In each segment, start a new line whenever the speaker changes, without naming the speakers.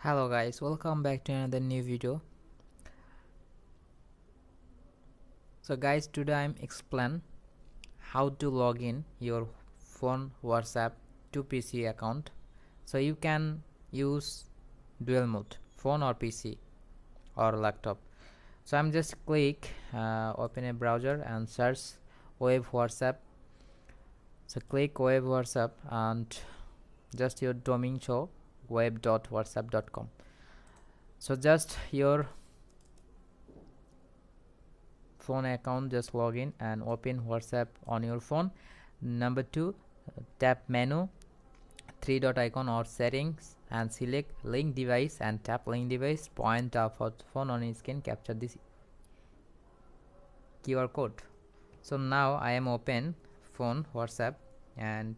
Hello guys, welcome back to another new video. So guys, today I'm explain how to log in your phone WhatsApp to PC account. So you can use dual mode, phone or PC or laptop. So I'm just click open a browser and search web WhatsApp. So click web WhatsApp and just your domain show web.whatsapp.com. so just your phone account, just log in and open WhatsApp on your phone. Number 2, tap menu, 3 dot icon or settings and select link device and tap link device, point of phone on screen, capture this QR code. So now I am open phone WhatsApp and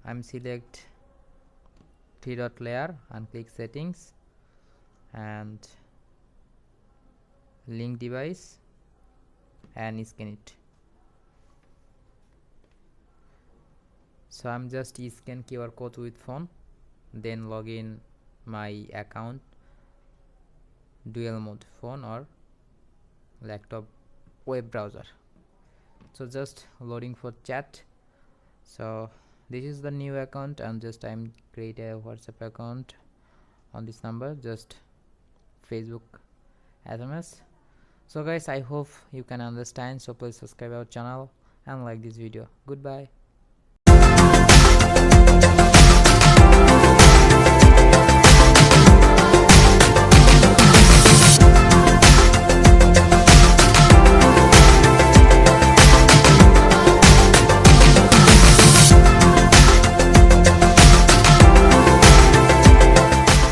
I'm select 3 dot layer and click settings and link device and scan it. So I'm just scan QR code with phone, then log in my account dual mode, phone or laptop web browser. So just loading for chat. So this is the new account and just I'm create a WhatsApp account on this number, just Facebook SMS. So guys, I hope you can understand, so please subscribe our channel and like this video. Goodbye.